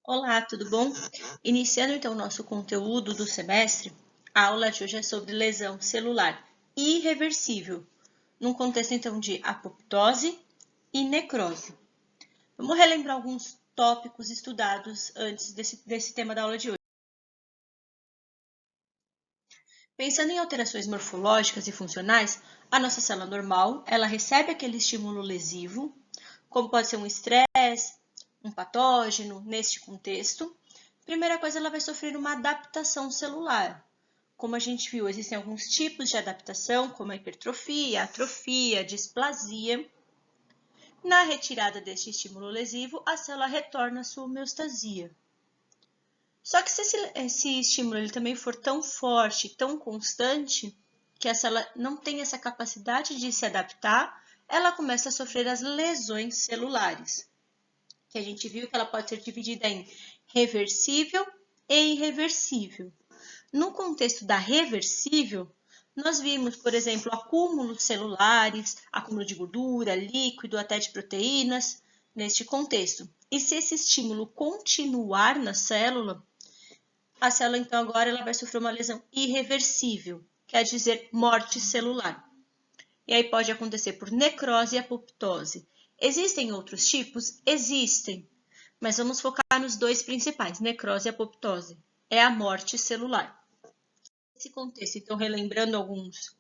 Olá, tudo bom? Iniciando então o nosso conteúdo do semestre, a aula de hoje é sobre lesão celular irreversível, num contexto então de apoptose e necrose. Vamos relembrar alguns tópicos estudados antes desse tema da aula de hoje. Pensando em alterações morfológicas e funcionais, a nossa célula normal, ela recebe aquele estímulo lesivo, como pode ser um estresse, um patógeno, neste contexto. Primeira coisa, ela vai sofrer uma adaptação celular. Como a gente viu, existem alguns tipos de adaptação, como a hipertrofia, atrofia, displasia. Na retirada deste estímulo lesivo, a célula retorna à sua homeostasia. Só que se esse estímulo ele também for tão forte, tão constante, que a célula não tem essa capacidade de se adaptar, ela começa a sofrer as lesões celulares, que a gente viu que ela pode ser dividida em reversível e irreversível. No contexto da reversível, nós vimos, por exemplo, acúmulos celulares, acúmulo de gordura, líquido, até de proteínas, neste contexto. E se esse estímulo continuar na célula, a célula então agora ela vai sofrer uma lesão irreversível, quer dizer, morte celular. E aí pode acontecer por necrose e apoptose. Existem outros tipos? Existem, mas vamos focar nos dois principais, necrose e apoptose. É a morte celular. Nesse contexto, então, relembrando alguns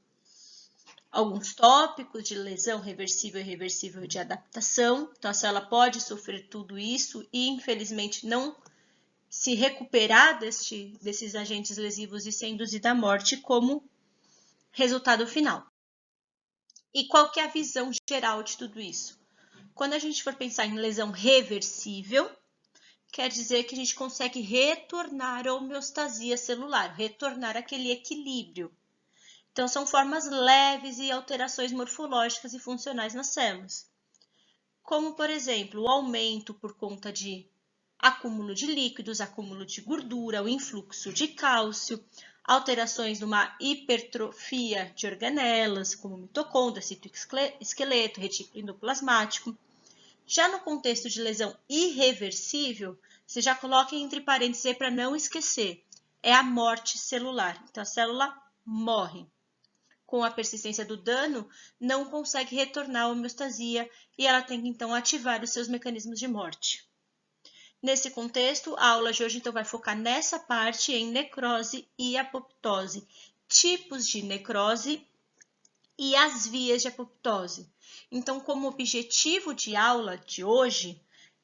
tópicos de lesão reversível e irreversível de adaptação. Então, a célula pode sofrer tudo isso e, infelizmente, não se recuperar desses agentes lesivos e ser induzida à morte como resultado final. E qual que é a visão geral de tudo isso? Quando a gente for pensar em lesão reversível, quer dizer que a gente consegue retornar a homeostasia celular, retornar aquele equilíbrio. Então, são formas leves e alterações morfológicas e funcionais nas células. Como, por exemplo, o aumento por conta de acúmulo de líquidos, acúmulo de gordura, o influxo de cálcio, alterações numa hipertrofia de organelas, como mitocôndria, citoesqueleto, retículo endoplasmático. Já no contexto de lesão irreversível, você já coloca entre parênteses aí para não esquecer, é a morte celular. Então, a célula morre. Com a persistência do dano, não consegue retornar à homeostasia e ela tem que então ativar os seus mecanismos de morte. Nesse contexto, a aula de hoje então vai focar nessa parte em necrose e apoptose, tipos de necrose e as vias de apoptose. Então, como objetivo de aula de hoje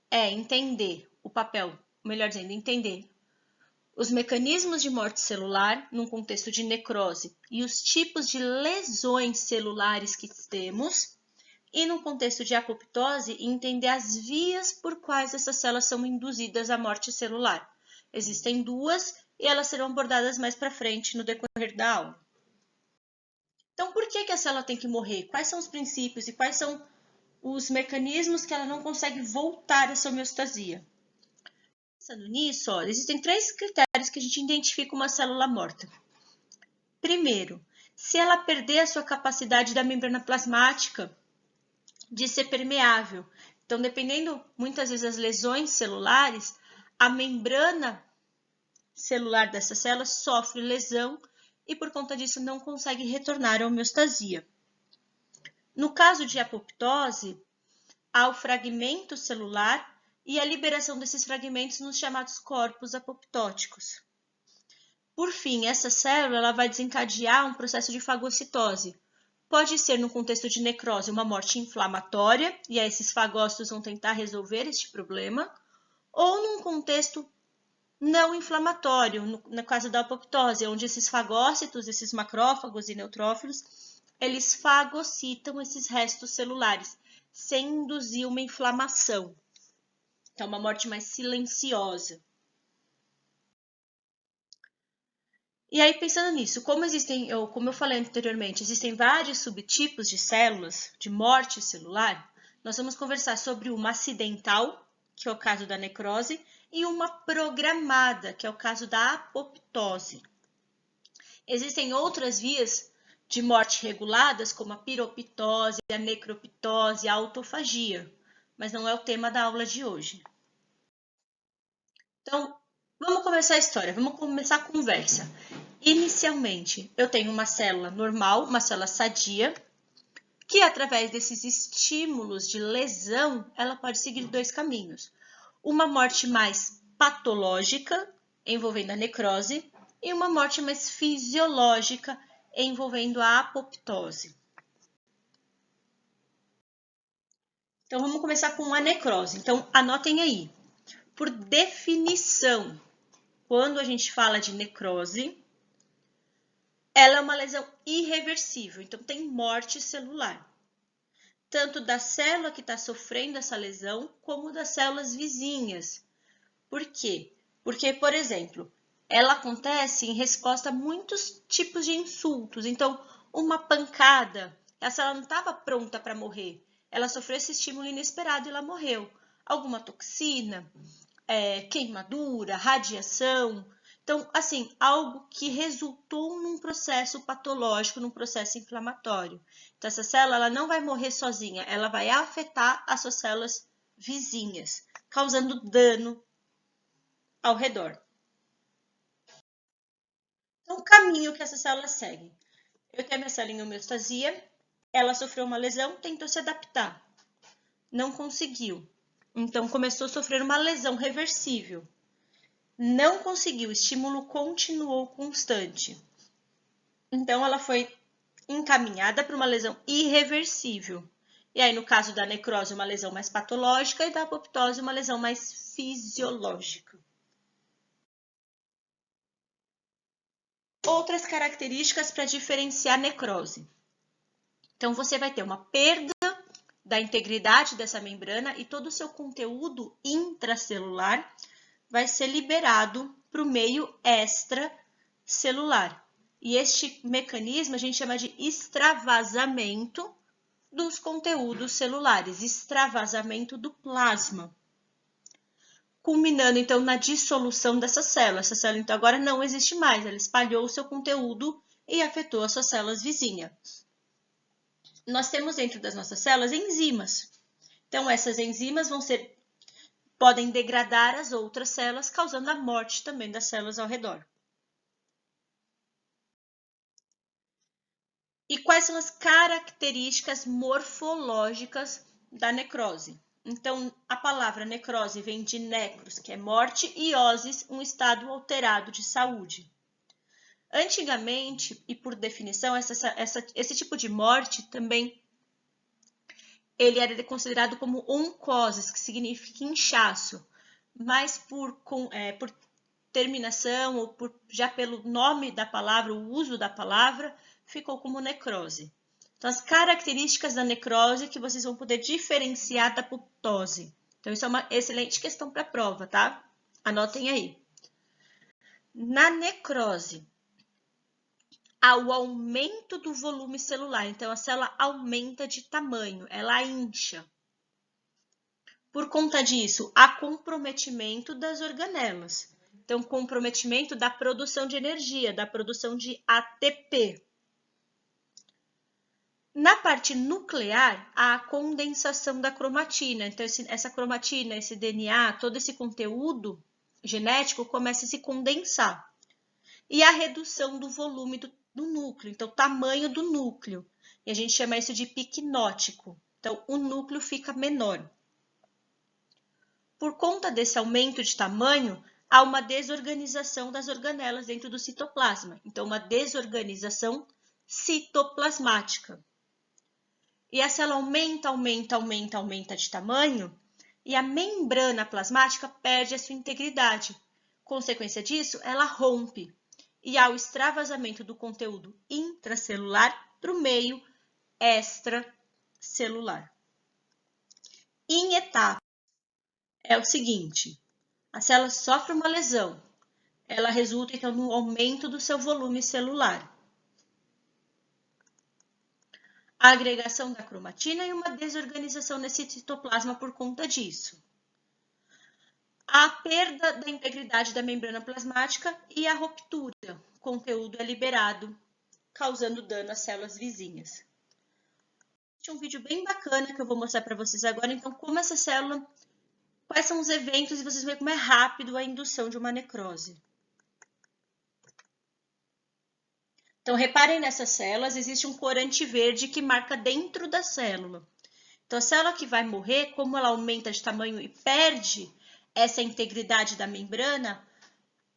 é entender o papel, melhor dizendo, entender os mecanismos de morte celular num contexto de necrose e os tipos de lesões celulares que temos, e no contexto de apoptose, entender as vias por quais essas células são induzidas à morte celular. Existem duas e elas serão abordadas mais para frente no decorrer da aula. Então, por que a célula tem que morrer? Quais são os princípios e quais são os mecanismos que ela não consegue voltar a essa homeostasia? Pensando nisso, olha, existem 3 critérios que a gente identifica uma célula morta. Primeiro, se ela perder a sua capacidade da membrana plasmática de ser permeável. Então, dependendo muitas vezes das lesões celulares, a membrana celular dessa célula sofre lesão e por conta disso não consegue retornar à homeostasia. No caso de apoptose, há o fragmento celular e a liberação desses fragmentos nos chamados corpos apoptóticos. Por fim, essa célula ela vai desencadear um processo de fagocitose. Pode ser, no contexto de necrose, uma morte inflamatória, e aí esses fagócitos vão tentar resolver este problema, ou num contexto não inflamatório, no caso da apoptose, onde esses fagócitos, esses macrófagos e neutrófilos, eles fagocitam esses restos celulares, sem induzir uma inflamação. Então, uma morte mais silenciosa. E aí, pensando nisso, como eu falei anteriormente, existem vários subtipos de células, de morte celular, nós vamos conversar sobre uma acidental, que é o caso da necrose, e uma programada, que é o caso da apoptose. Existem outras vias de morte reguladas, como a piroptose, a necroptose, a autofagia, mas não é o tema da aula de hoje. Então, vamos começar a história, vamos começar a conversa. Inicialmente, eu tenho uma célula normal, uma célula sadia, que através desses estímulos de lesão, ela pode seguir dois caminhos. Uma morte mais patológica, envolvendo a necrose, e uma morte mais fisiológica, envolvendo a apoptose. Então, vamos começar com a necrose. Então, anotem aí. Por definição, quando a gente fala de necrose, ela é uma lesão irreversível, então tem morte celular. Tanto da célula que está sofrendo essa lesão, como das células vizinhas. Por quê? Porque, por exemplo, ela acontece em resposta a muitos tipos de insultos. Então, uma pancada, a célula não estava pronta para morrer. Ela sofreu esse estímulo inesperado e ela morreu. Alguma toxina, queimadura, radiação. Então, assim, algo que resultou num processo patológico, num processo inflamatório. Então, essa célula ela não vai morrer sozinha, ela vai afetar as suas células vizinhas, causando dano ao redor. Então, o caminho que essas células seguem. Eu tenho a minha célula em homeostasia, ela sofreu uma lesão, tentou se adaptar. Não conseguiu. Então, começou a sofrer uma lesão reversível. Não conseguiu, o estímulo continuou constante. Então, ela foi encaminhada para uma lesão irreversível. E aí, no caso da necrose, uma lesão mais patológica e da apoptose, uma lesão mais fisiológica. Outras características para diferenciar necrose. Então, você vai ter uma perda da integridade dessa membrana e todo o seu conteúdo intracelular vai ser liberado para o meio extracelular. E este mecanismo a gente chama de extravasamento dos conteúdos celulares, extravasamento do plasma. Culminando, então, na dissolução dessa célula. Essa célula, então, agora não existe mais, ela espalhou o seu conteúdo e afetou as suas células vizinhas. Nós temos dentro das nossas células enzimas. Então, essas enzimas podem degradar as outras células, causando a morte também das células ao redor. E quais são as características morfológicas da necrose? Então, a palavra necrose vem de necros, que é morte, e osis, um estado alterado de saúde. Antigamente, e por definição, esse tipo de morte também ele era considerado como oncoses, que significa inchaço, mas por terminação ou já pelo nome da palavra, o uso da palavra, ficou como necrose. Então, as características da necrose que vocês vão poder diferenciar da apoptose. Então, isso é uma excelente questão para a prova, tá? Anotem aí. Na necrose, há o aumento do volume celular. Então, a célula aumenta de tamanho, ela incha. Por conta disso, há comprometimento das organelas. Então, comprometimento da produção de energia, da produção de ATP. Na parte nuclear, há a condensação da cromatina. Então, essa cromatina, esse DNA, todo esse conteúdo genético começa a se condensar. E a redução do volume do núcleo, então, o tamanho do núcleo. E a gente chama isso de picnótico. Então, o núcleo fica menor. Por conta desse aumento de tamanho, há uma desorganização das organelas dentro do citoplasma. Então, uma desorganização citoplasmática. E a célula aumenta de tamanho e a membrana plasmática perde a sua integridade. Consequência disso, ela rompe e há o extravasamento do conteúdo intracelular para o meio extracelular. Em etapa, é o seguinte, a célula sofre uma lesão, ela resulta então no aumento do seu volume celular. A agregação da cromatina e uma desorganização nesse citoplasma por conta disso. A perda da integridade da membrana plasmática e a ruptura. O conteúdo é liberado, causando dano às células vizinhas. Tem um vídeo bem bacana que eu vou mostrar para vocês agora, então, como essa célula quais são os eventos e vocês veem como é rápido a indução de uma necrose. Então, reparem nessas células, existe um corante verde que marca dentro da célula. Então, a célula que vai morrer, como ela aumenta de tamanho e perde essa integridade da membrana,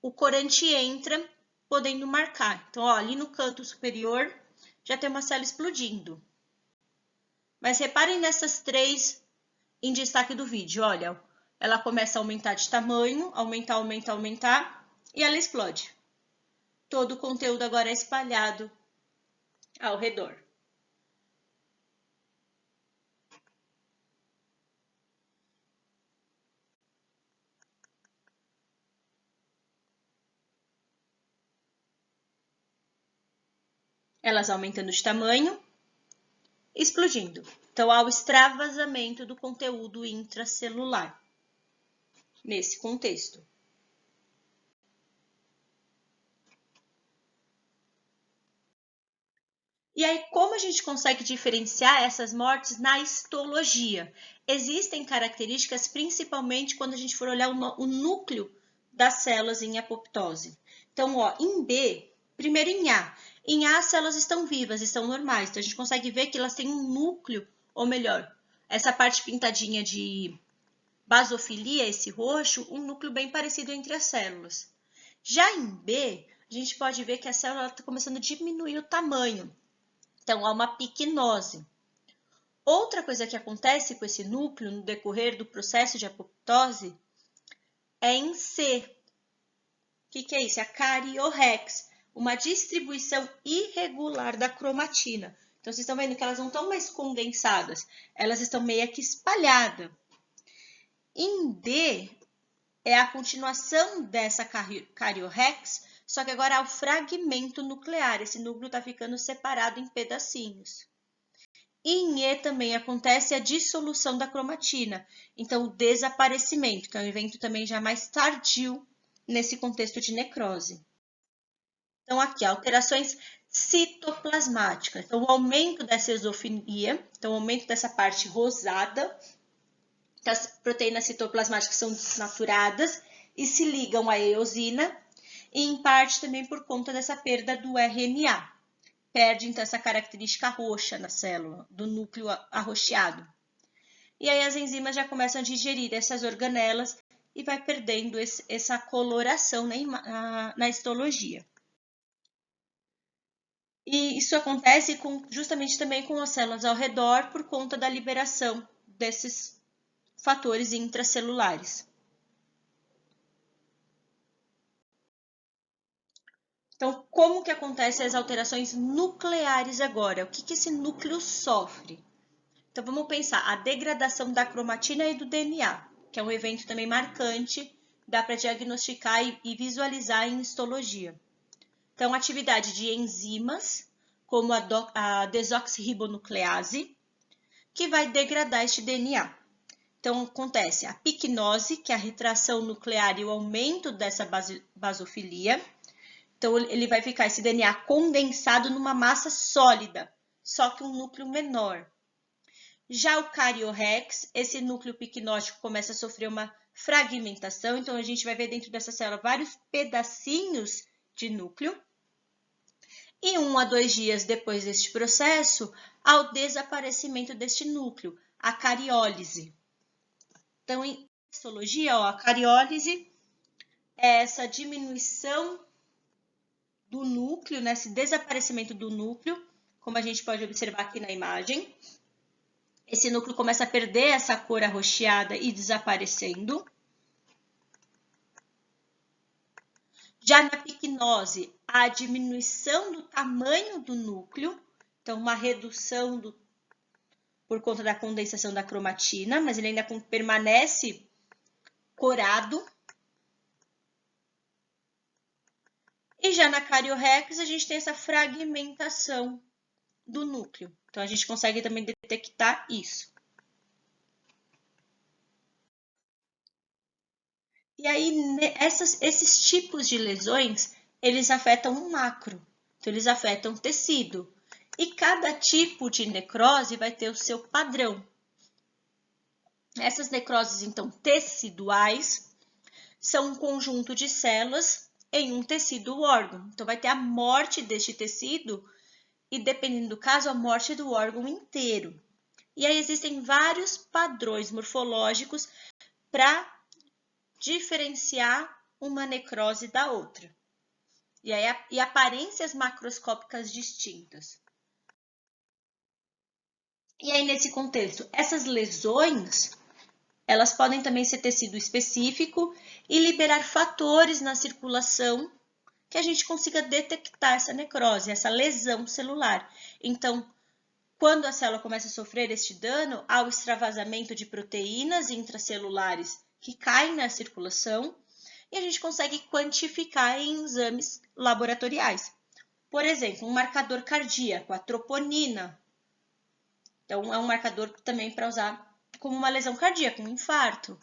o corante entra, podendo marcar. Então, ó, ali no canto superior, já tem uma célula explodindo. Mas reparem nessas três em destaque do vídeo. Olha, ela começa a aumentar de tamanho, aumentar, e ela explode. Todo o conteúdo agora é espalhado ao redor. Elas aumentando de tamanho, explodindo. Então, há o extravasamento do conteúdo intracelular nesse contexto. E aí, como a gente consegue diferenciar essas mortes na histologia? Existem características, principalmente quando a gente for olhar o núcleo das células em apoptose. Então, ó, em B, primeiro em A. Em A, as células estão vivas, estão normais. Então, a gente consegue ver que elas têm um núcleo, ou melhor, essa parte pintadinha de basofilia, esse roxo, um núcleo bem parecido entre as células. Já em B, a gente pode ver que a célula está começando a diminuir o tamanho. Então, há uma piquinose. Outra coisa que acontece com esse núcleo no decorrer do processo de apoptose é em C. O que é isso? É a cariorrex, uma distribuição irregular da cromatina. Então, vocês estão vendo que elas não estão mais condensadas, elas estão meio que espalhadas. Em D, é a continuação dessa cariorrex, só que agora há o fragmento nuclear. Esse núcleo está ficando separado em pedacinhos. E em E também acontece a dissolução da cromatina, então o desaparecimento, que é um evento também já mais tardio nesse contexto de necrose. Então, aqui, alterações citoplasmáticas. Então, o aumento dessa eosinofília, então, o aumento dessa parte rosada, das proteínas citoplasmáticas são desnaturadas e se ligam à eosina, e em parte também por conta dessa perda do RNA. Perde, então, essa característica roxa na célula, do núcleo arroxeado. E aí as enzimas já começam a digerir essas organelas e vai perdendo essa coloração na histologia. E isso acontece justamente também com as células ao redor por conta da liberação desses fatores intracelulares. Então, como que acontecem as alterações nucleares agora? O que esse núcleo sofre? Então, vamos pensar a degradação da cromatina e do DNA, que é um evento também marcante, dá para diagnosticar e visualizar em histologia. Então, atividade de enzimas, como a desoxirribonuclease, que vai degradar este DNA. Então, acontece a piquinose, que é a retração nuclear e o aumento dessa basofilia. Então, ele vai ficar esse DNA condensado numa massa sólida, só que um núcleo menor. Já o cariorrex, esse núcleo piquinótico começa a sofrer uma fragmentação, então a gente vai ver dentro dessa célula vários pedacinhos de núcleo. E 1 a 2 dias depois deste processo, há o desaparecimento deste núcleo, a cariólise. Então, em histologia, a cariólise é essa diminuição do núcleo, né, esse desaparecimento do núcleo, como a gente pode observar aqui na imagem. Esse núcleo começa a perder essa cor arroxeada e desaparecendo. Já na piquinose, a diminuição do tamanho do núcleo, então uma redução por conta da condensação da cromatina, mas ele ainda permanece corado. E já na cariorrex, a gente tem essa fragmentação do núcleo. Então, a gente consegue também detectar isso. E aí, esses tipos de lesões, eles afetam o macro. Então, eles afetam o tecido. E cada tipo de necrose vai ter o seu padrão. Essas necroses, então, teciduais, são um conjunto de células em um tecido ou órgão. Então, vai ter a morte deste tecido e, dependendo do caso, a morte do órgão inteiro. E aí existem vários padrões morfológicos para diferenciar uma necrose da outra. E aparências macroscópicas distintas. E aí, nesse contexto, essas lesões, elas podem também ser tecido específico e liberar fatores na circulação que a gente consiga detectar essa necrose, essa lesão celular. Então, quando a célula começa a sofrer este dano, há o extravasamento de proteínas intracelulares que caem na circulação e a gente consegue quantificar em exames laboratoriais. Por exemplo, um marcador cardíaco, a troponina. Então, é um marcador também para usar como uma lesão cardíaca, um infarto.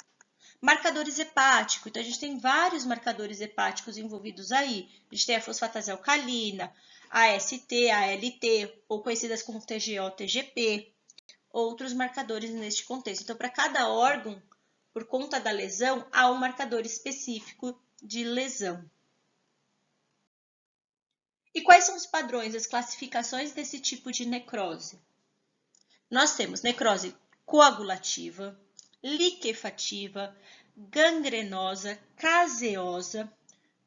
Marcadores hepáticos. Então, a gente tem vários marcadores hepáticos envolvidos aí. A gente tem a fosfatase alcalina, a AST, a ALT, ou conhecidas como TGO, TGP. Outros marcadores neste contexto. Então, para cada órgão, por conta da lesão, há um marcador específico de lesão. E quais são os padrões, as classificações desse tipo de necrose? Nós temos necrose coagulativa, liquefativa, gangrenosa, caseosa,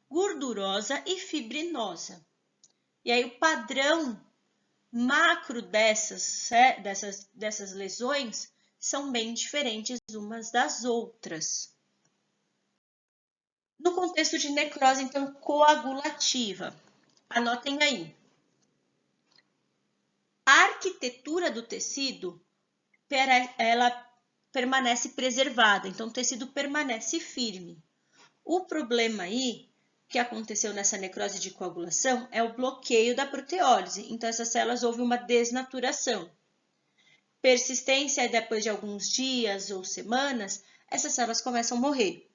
gordurosa e fibrinosa. E aí o padrão macro dessas lesões são bem diferentes umas das outras. No contexto de necrose, então, coagulativa, anotem aí. A arquitetura do tecido, ela permanece preservada, então o tecido permanece firme. O problema aí que aconteceu nessa necrose de coagulação é o bloqueio da proteólise, então essas células houve uma desnaturação. Persistência, depois de alguns dias ou semanas, essas células começam a morrer.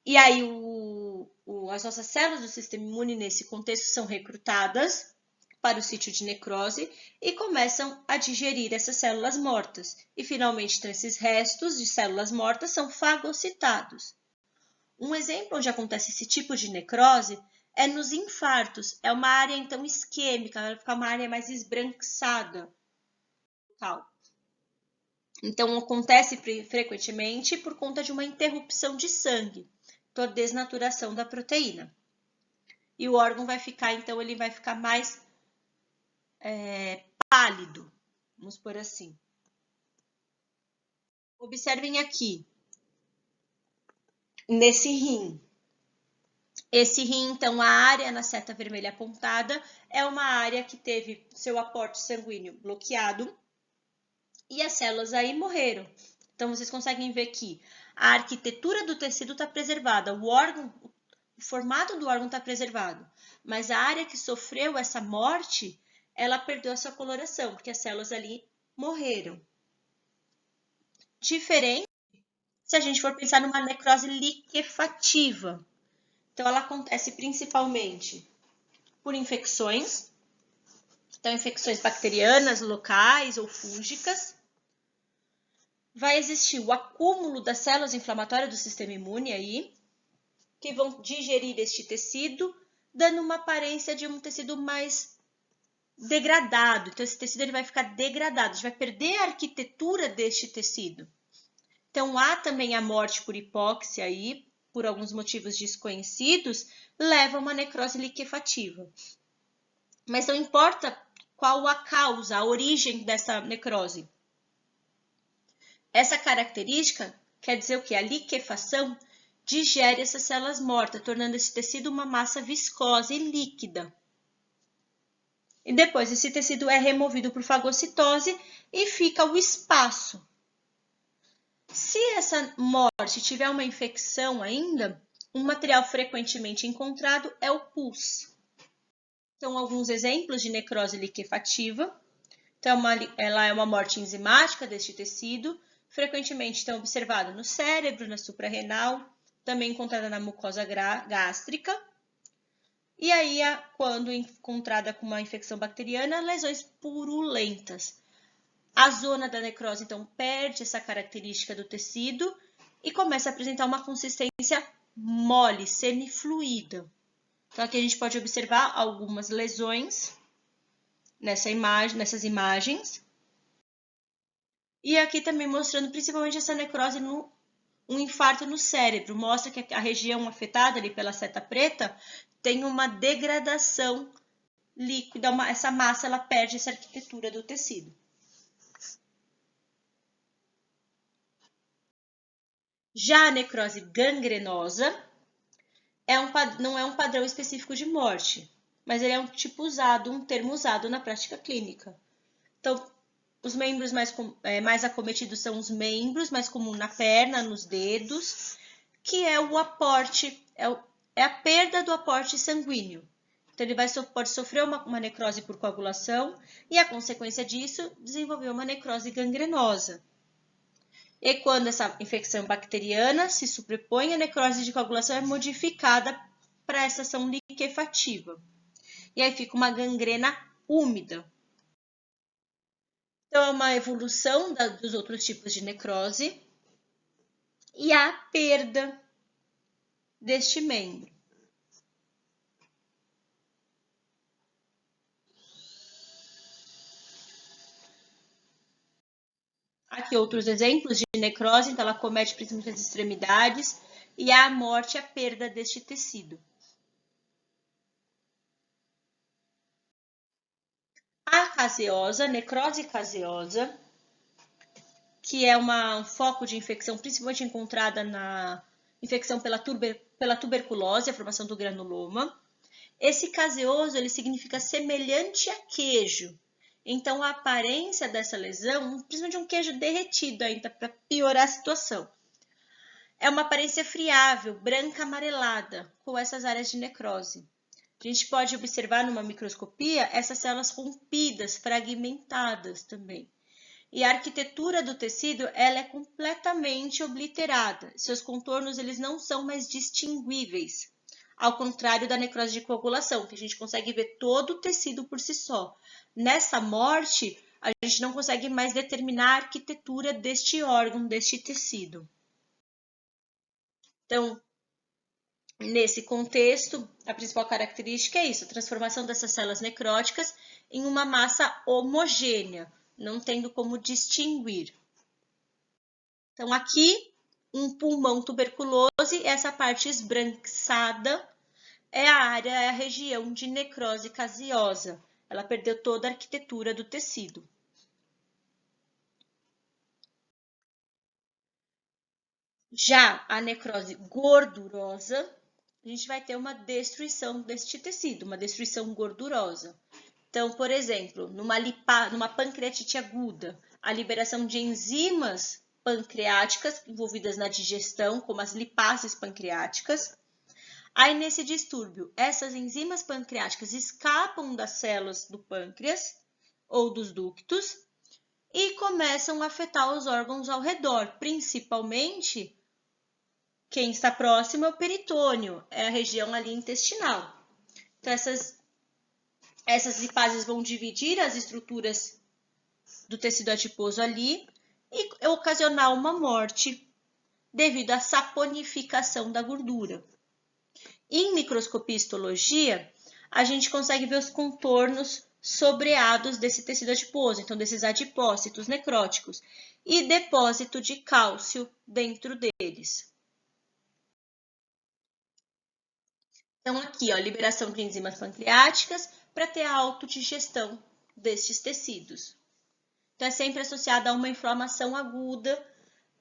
E aí as nossas células do sistema imune nesse contexto são recrutadas para o sítio de necrose e começam a digerir essas células mortas. E, finalmente, então, esses restos de células mortas são fagocitados. Um exemplo onde acontece esse tipo de necrose é nos infartos. É uma área, então, isquêmica, vai ficar uma área mais esbranquiçada. Então, acontece frequentemente por conta de uma interrupção de sangue, então, a desnaturação da proteína. E o órgão vai ficar, então, ele vai ficar mais pálido, vamos por assim. Observem aqui, nesse rim. Esse rim, então, a área na seta vermelha apontada é uma área que teve seu aporte sanguíneo bloqueado e as células aí morreram. Então, vocês conseguem ver que a arquitetura do tecido está preservada, o formato do órgão está preservado, mas a área que sofreu essa morte, ela perdeu a sua coloração, porque as células ali morreram. Diferente se a gente for pensar numa necrose liquefativa. Então, ela acontece principalmente por infecções, então infecções bacterianas, locais ou fúngicas. Vai existir o acúmulo das células inflamatórias do sistema imune aí, que vão digerir este tecido, dando uma aparência de um tecido mais degradado. Então, esse tecido ele vai ficar degradado, a gente vai perder a arquitetura deste tecido. Então, há também a morte por hipóxia aí, por alguns motivos desconhecidos, leva a uma necrose liquefativa. Mas não importa qual a causa, a origem dessa necrose. Essa característica quer dizer o quê? A liquefação digere essas células mortas, tornando esse tecido uma massa viscosa e líquida. E depois esse tecido é removido por fagocitose e fica o espaço. Se essa morte tiver uma infecção ainda, um material frequentemente encontrado é o pus. Então, alguns exemplos de necrose liquefativa. Então, ela é uma morte enzimática deste tecido, frequentemente estão observada no cérebro, na suprarrenal, também encontrada na mucosa gástrica. E aí, quando encontrada com uma infecção bacteriana, lesões purulentas. A zona da necrose, então, perde essa característica do tecido e começa a apresentar uma consistência mole, semifluida. Então, aqui a gente pode observar algumas lesões nessas imagens. E aqui também mostrando principalmente essa necrose um infarto no cérebro. Mostra que a região afetada ali pela seta preta tem uma degradação líquida, essa massa ela perde essa arquitetura do tecido. Já a necrose gangrenosa não é um padrão específico de morte, mas ele é um termo usado na prática clínica. Então, os membros mais acometidos são os membros, mais comum na perna, nos dedos, que é o aporte, é a perda do aporte sanguíneo. Então, ele pode sofrer uma necrose por coagulação e, a consequência disso, desenvolver uma necrose gangrenosa. E quando essa infecção bacteriana se sobrepõe, a necrose de coagulação é modificada para essa ação liquefativa. E aí fica uma gangrena úmida. Então, é uma evolução dos outros tipos de necrose e a perda deste membro. Aqui outros exemplos de necrose, então ela comete principalmente as extremidades e a morte e a perda deste tecido. A caseosa, necrose caseosa, que é um foco de infecção principalmente encontrada na infecção pela tuberculose, a formação do granuloma. Esse caseoso ele significa semelhante a queijo. Então, a aparência dessa lesão, principalmente um queijo derretido ainda, para piorar a situação. É uma aparência friável, branca amarelada, com essas áreas de necrose. A gente pode observar numa microscopia essas células rompidas, fragmentadas também. E a arquitetura do tecido ela é completamente obliterada. Seus contornos eles não são mais distinguíveis. Ao contrário da necrose de coagulação, que a gente consegue ver todo o tecido por si só. Nessa morte, a gente não consegue mais determinar a arquitetura deste órgão, deste tecido. Então, nesse contexto, a principal característica é isso, a transformação dessas células necróticas em uma massa homogênea, não tendo como distinguir. Então, aqui, um pulmão tuberculose, essa parte esbranquiçada é a região de necrose caseosa. Ela perdeu toda a arquitetura do tecido. Já a necrose gordurosa, a gente vai ter uma destruição deste tecido, uma destruição gordurosa. Então, por exemplo, numa pancreatite aguda, a liberação de enzimas pancreáticas envolvidas na digestão, como as lipases pancreáticas. Aí, nesse distúrbio, essas enzimas pancreáticas escapam das células do pâncreas ou dos ductos e começam a afetar os órgãos ao redor, principalmente quem está próximo é o peritônio, é a região ali intestinal. Então, essas lipases vão dividir as estruturas do tecido adiposo ali e ocasionar uma morte devido à saponificação da gordura. Em microscopia e histologia, a gente consegue ver os contornos sobreados desse tecido adiposo, então desses adipócitos necróticos, e depósito de cálcio dentro deles. Então, aqui, ó, liberação de enzimas pancreáticas para ter a autodigestão destes tecidos. Então, é sempre associada a uma inflamação aguda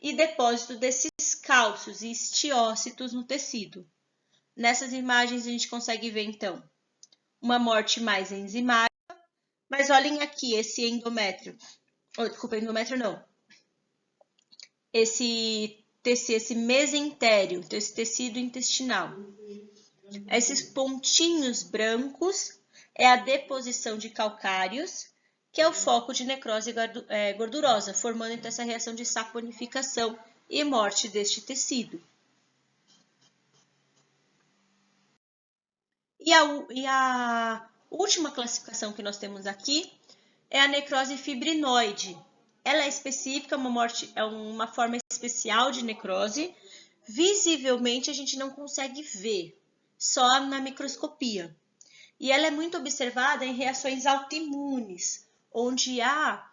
e depósito desses cálcios e estiócitos no tecido. Nessas imagens, a gente consegue ver, então, uma morte mais enzimática, mas olhem aqui esse endométrio. Desculpa, endométrio não. Esse mesentério, esse tecido intestinal. Esses pontinhos brancos é a deposição de calcários, que é o foco de necrose gordurosa, formando então essa reação de saponificação e morte deste tecido. E a última classificação que nós temos aqui é a necrose fibrinoide, ela é específica, uma morte é uma forma especial de necrose. Visivelmente a gente não consegue ver, só na microscopia. E ela é muito observada em reações autoimunes, onde há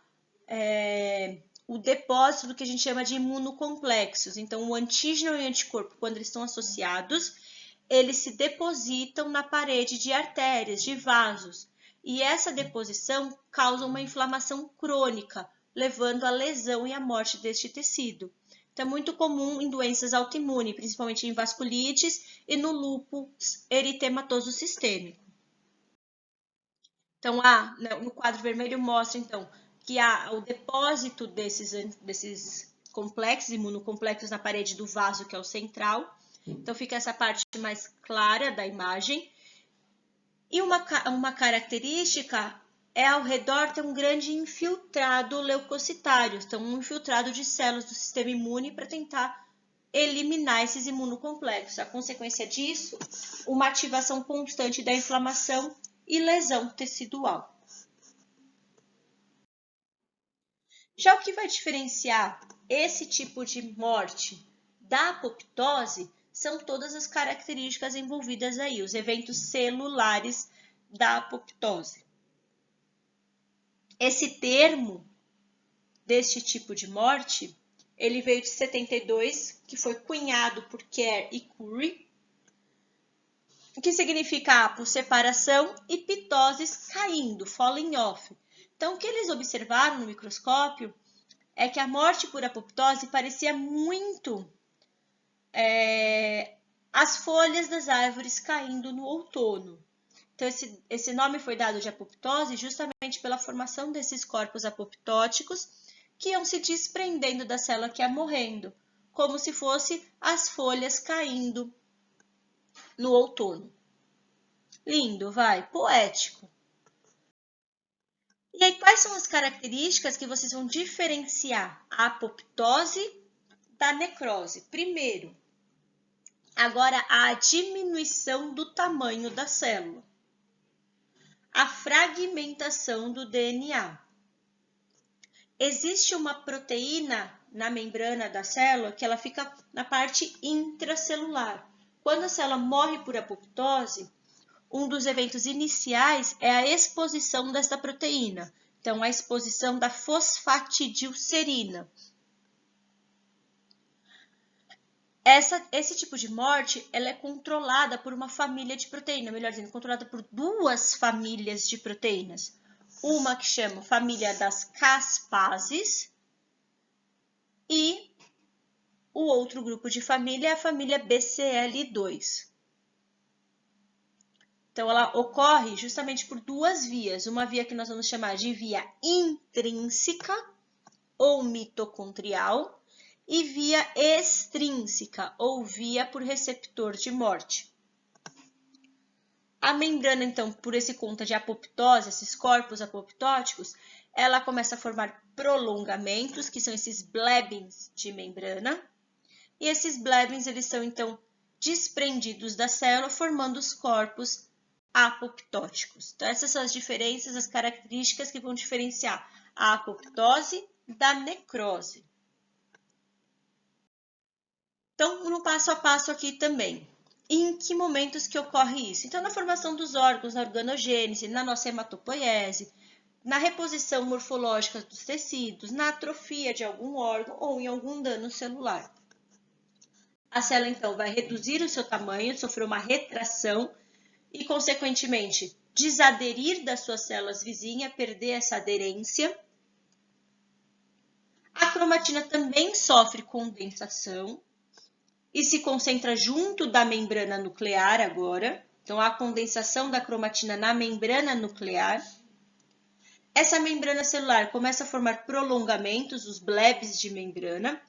o depósito do que a gente chama de imunocomplexos. Então, o antígeno e o anticorpo, quando eles estão associados, eles se depositam na parede de artérias, de vasos. E essa deposição causa uma inflamação crônica, levando à lesão e à morte deste tecido. Então, é muito comum em doenças autoimunes, principalmente em vasculites e no lúpus eritematoso sistêmico. Então, no quadro vermelho mostra, então, que há o depósito desses complexos, imunocomplexos na parede do vaso, que é o central. Então, fica essa parte mais clara da imagem. E uma característica é ao redor ter um grande infiltrado leucocitário, então um infiltrado de células do sistema imune para tentar eliminar esses imunocomplexos. A consequência disso, uma ativação constante da inflamação e lesão tecidual. Já o que vai diferenciar esse tipo de morte da apoptose são todas as características envolvidas aí, os eventos celulares da apoptose. Esse termo deste tipo de morte, ele veio de 72, que foi cunhado por Kerr e Curry, que significa apo, separação, e pitoses, caindo, falling off. Então, o que eles observaram no microscópio é que a morte por apoptose parecia muito as folhas das árvores caindo no outono. Então, esse nome foi dado de apoptose justamente pela formação desses corpos apoptóticos que iam se desprendendo da célula que ia morrendo, como se fossem as folhas caindo no outono. Lindo, vai, poético. E aí, quais são as características que vocês vão diferenciar a apoptose da necrose? Primeiro, agora a diminuição do tamanho da célula. A fragmentação do DNA. Existe uma proteína na membrana da célula que ela fica na parte intracelular. Quando a célula morre por apoptose, um dos eventos iniciais é a exposição desta proteína. Então, a exposição da fosfatidilcerina. Esse tipo de morte ela é controlada por uma família de proteína, melhor dizendo, controlada por duas famílias de proteínas. Uma que chama família das caspases e o outro grupo de família é a família BCL2. Então, ela ocorre justamente por duas vias. Uma via que nós vamos chamar de via intrínseca ou mitocondrial e via extrínseca ou via por receptor de morte. A membrana, então, por esse conta de apoptose, esses corpos apoptóticos, ela começa a formar prolongamentos, que são esses blebins de membrana. E esses blebins, eles são, então, desprendidos da célula, formando os corpos apoptóticos. Então, essas são as diferenças, as características que vão diferenciar a apoptose da necrose. Então, no passo a passo aqui também. Em que momentos que ocorre isso? Então, na formação dos órgãos, na organogênese, na nossa hematopoiese, na reposição morfológica dos tecidos, na atrofia de algum órgão ou em algum dano celular. A célula, então, vai reduzir o seu tamanho, sofrer uma retração e, consequentemente, desaderir das suas células vizinhas, perder essa aderência. A cromatina também sofre condensação e se concentra junto da membrana nuclear agora. Então, há condensação da cromatina na membrana nuclear. Essa membrana celular começa a formar prolongamentos, os blebs de membrana,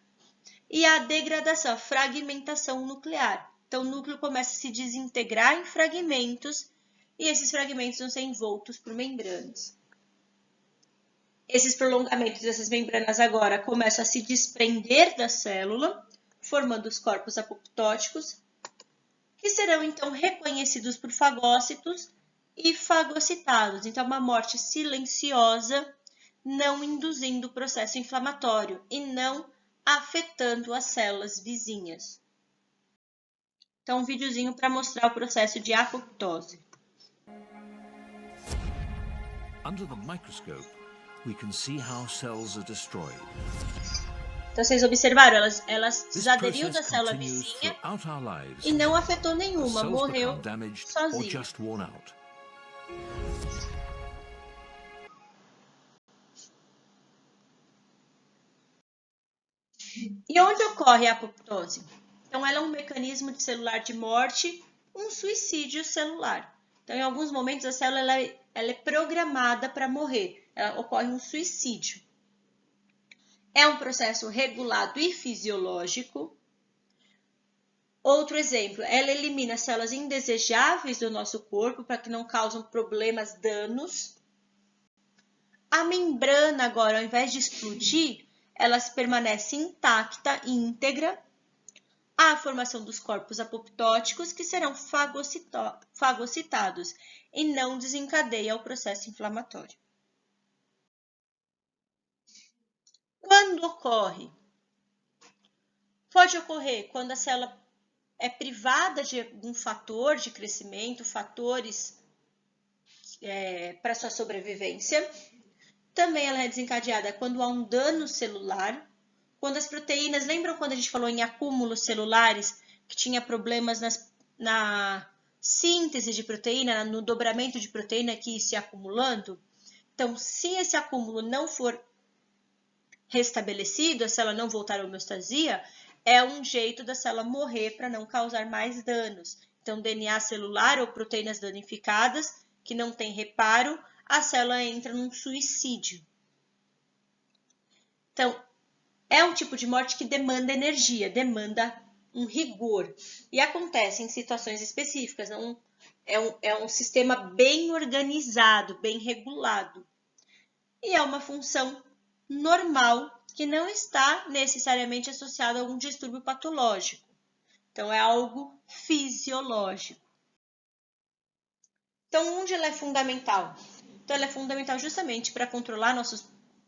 e a degradação, a fragmentação nuclear. Então, o núcleo começa a se desintegrar em fragmentos e esses fragmentos vão ser envoltos por membranas. Esses prolongamentos dessas membranas agora começam a se desprender da célula, formando os corpos apoptóticos, que serão então reconhecidos por fagócitos e fagocitados. Então, é uma morte silenciosa não induzindo o processo inflamatório e não afetando as células vizinhas. Então, um videozinho para mostrar o processo de apoptose. Under the microscope, we can see how cells are destroyed. Então, vocês observaram, elas This aderiu da process célula continues vizinha throughout our lives. e não afetou As nenhuma, cells morreu become damaged or sozinha. just worn out. E onde ocorre a apoptose? Então, ela é um mecanismo celular de morte, um suicídio celular. Então, em alguns momentos, a célula ela é programada para morrer. Ocorre um suicídio. É um processo regulado e fisiológico. Outro exemplo, ela elimina células indesejáveis do nosso corpo para que não causem problemas, danos. A membrana, agora, ao invés de explodir, ela permanece intacta e íntegra. Há a formação dos corpos apoptóticos, que serão fagocitados e não desencadeia o processo inflamatório. Quando ocorre? Pode ocorrer quando a célula é privada de algum fator de crescimento, fatores para sua sobrevivência. Também ela é desencadeada quando há um dano celular, quando as proteínas, lembram quando a gente falou em acúmulos celulares, que tinha problemas na síntese de proteína, no dobramento de proteína que ia se acumulando? Então, se esse acúmulo não for restabelecido, a célula não voltar à homeostasia, é um jeito da célula morrer para não causar mais danos. Então, DNA celular ou proteínas danificadas, que não tem reparo, a célula entra num suicídio. Então, é um tipo de morte que demanda energia, demanda um rigor. E acontece em situações específicas. É um sistema bem organizado, bem regulado. E é uma função normal que não está necessariamente associada a algum distúrbio patológico. Então, é algo fisiológico. Então, onde ela é fundamental? Então, ela é fundamental justamente para controlar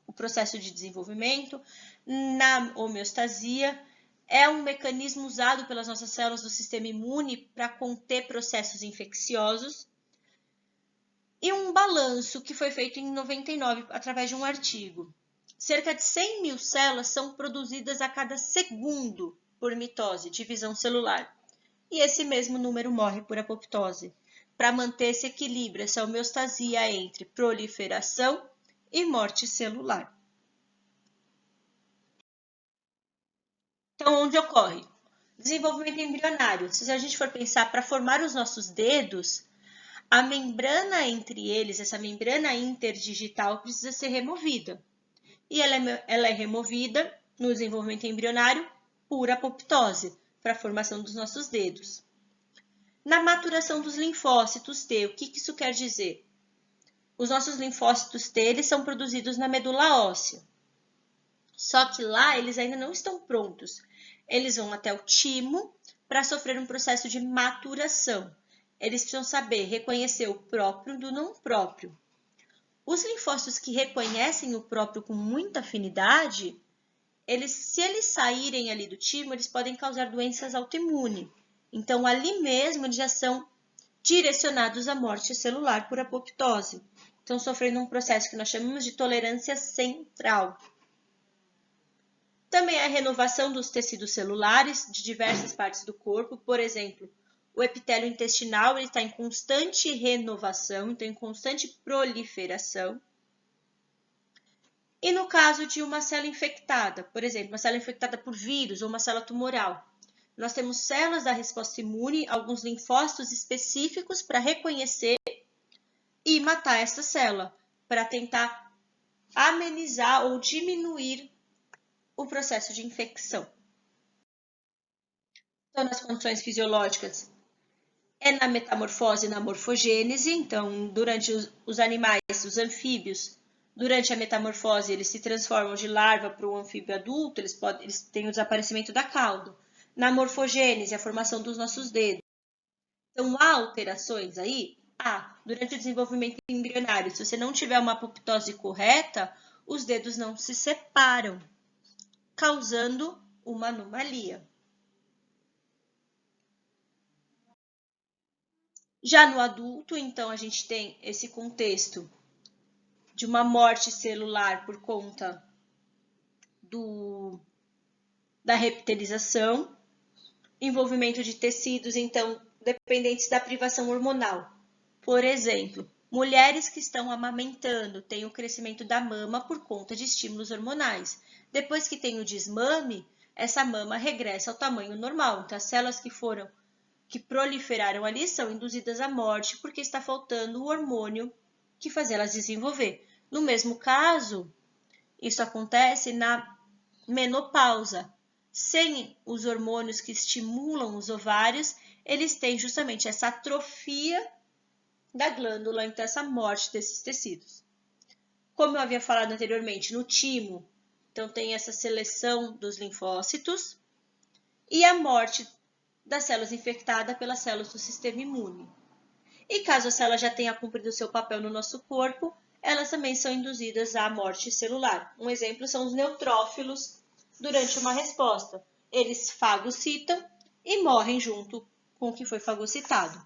o processo de desenvolvimento, na homeostasia, é um mecanismo usado pelas nossas células do sistema imune para conter processos infecciosos, e um balanço que foi feito em 99 através de um artigo. Cerca de 100 mil células são produzidas a cada segundo por mitose, divisão celular, e esse mesmo número morre por apoptose, para manter esse equilíbrio, essa homeostasia entre proliferação e morte celular. Então, onde ocorre? Desenvolvimento embrionário. Se a gente for pensar para formar os nossos dedos, a membrana entre eles, essa membrana interdigital, precisa ser removida. E ela é removida no desenvolvimento embrionário por apoptose, para a formação dos nossos dedos. Na maturação dos linfócitos T, o que isso quer dizer? Os nossos linfócitos T eles são produzidos na medula óssea. Só que lá eles ainda não estão prontos. Eles vão até o timo para sofrer um processo de maturação. Eles precisam saber reconhecer o próprio do não próprio. Os linfócitos que reconhecem o próprio com muita afinidade, se eles saírem ali do timo, eles podem causar doenças autoimunes. Então, ali mesmo, eles já são direcionados à morte celular por apoptose. Estão sofrendo um processo que nós chamamos de tolerância central. Também a renovação dos tecidos celulares de diversas partes do corpo, por exemplo, o epitélio intestinal está em constante renovação, então em constante proliferação. E no caso de uma célula infectada, por exemplo, uma célula infectada por vírus ou uma célula tumoral, nós temos células da resposta imune, alguns linfócitos específicos para reconhecer e matar essa célula, para tentar amenizar ou diminuir o processo de infecção. Então, nas condições fisiológicas, é na metamorfose e na morfogênese. Então, durante os animais, os anfíbios, durante a metamorfose, eles se transformam de larva para um anfíbio adulto, eles têm o desaparecimento da cauda. Na morfogênese, a formação dos nossos dedos. Então, há alterações aí? Durante o desenvolvimento embrionário, se você não tiver uma apoptose correta, os dedos não se separam, causando uma anomalia. Já no adulto, então, a gente tem esse contexto de uma morte celular por conta da reptilização, envolvimento de tecidos, então, dependentes da privação hormonal. Por exemplo, mulheres que estão amamentando têm o crescimento da mama por conta de estímulos hormonais. Depois que tem o desmame, essa mama regressa ao tamanho normal. Então, as células que proliferaram ali são induzidas à morte porque está faltando o hormônio que faz elas desenvolver. No mesmo caso, isso acontece na menopausa. Sem os hormônios que estimulam os ovários, eles têm justamente essa atrofia da glândula, então essa morte desses tecidos. Como eu havia falado anteriormente, no timo, então tem essa seleção dos linfócitos e a morte das células infectadas pelas células do sistema imune. E caso a célula já tenha cumprido o seu papel no nosso corpo, elas também são induzidas à morte celular. Um exemplo são os neutrófilos durante uma resposta. Eles fagocitam e morrem junto com o que foi fagocitado.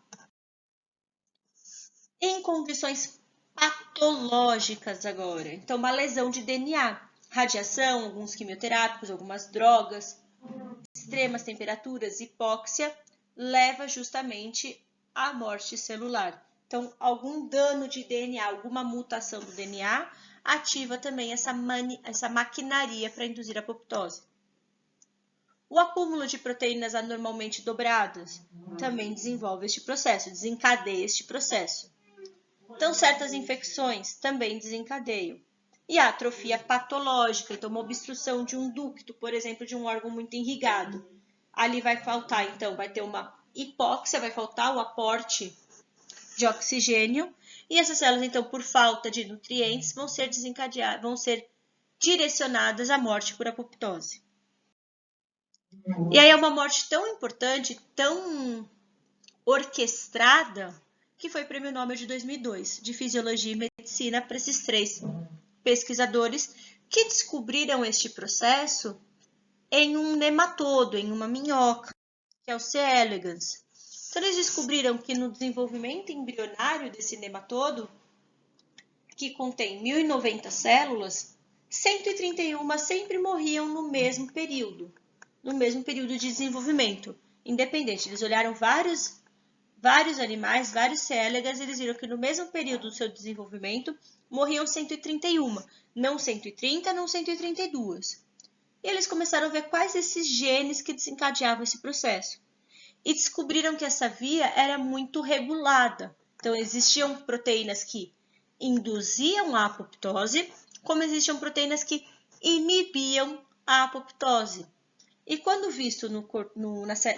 Em condições patológicas agora, então uma lesão de DNA, radiação, alguns quimioterápicos, algumas drogas, extremas temperaturas, hipóxia, leva justamente à morte celular. Então, algum dano de DNA, alguma mutação do DNA, ativa também essa maquinaria para induzir a apoptose. O acúmulo de proteínas anormalmente dobradas também desenvolve este processo, desencadeia este processo. Então, certas infecções também desencadeiam. E a atrofia patológica, então uma obstrução de um ducto, por exemplo, de um órgão muito irrigado. Ali vai faltar, então, vai ter uma hipóxia, vai faltar o aporte de oxigênio, e essas células, então, por falta de nutrientes, vão ser desencadeadas, vão ser direcionadas à morte por apoptose. E aí é uma morte tão importante, tão orquestrada, que foi Prêmio Nobel de 2002, de Fisiologia e Medicina, para esses 3 pesquisadores que descobriram este processo em um nematodo, em uma minhoca, que é o C. elegans. Então, eles descobriram que no desenvolvimento embrionário desse nematodo, que contém 1.090 células, 131 sempre morriam no mesmo período de desenvolvimento, independente. Eles olharam vários animais, vários C. elegans, eles viram que no mesmo período do seu desenvolvimento morriam 131, não 130, não 132. E eles começaram a ver quais esses genes que desencadeavam esse processo. E descobriram que essa via era muito regulada. Então, existiam proteínas que induziam a apoptose, como existiam proteínas que inibiam a apoptose. E quando visto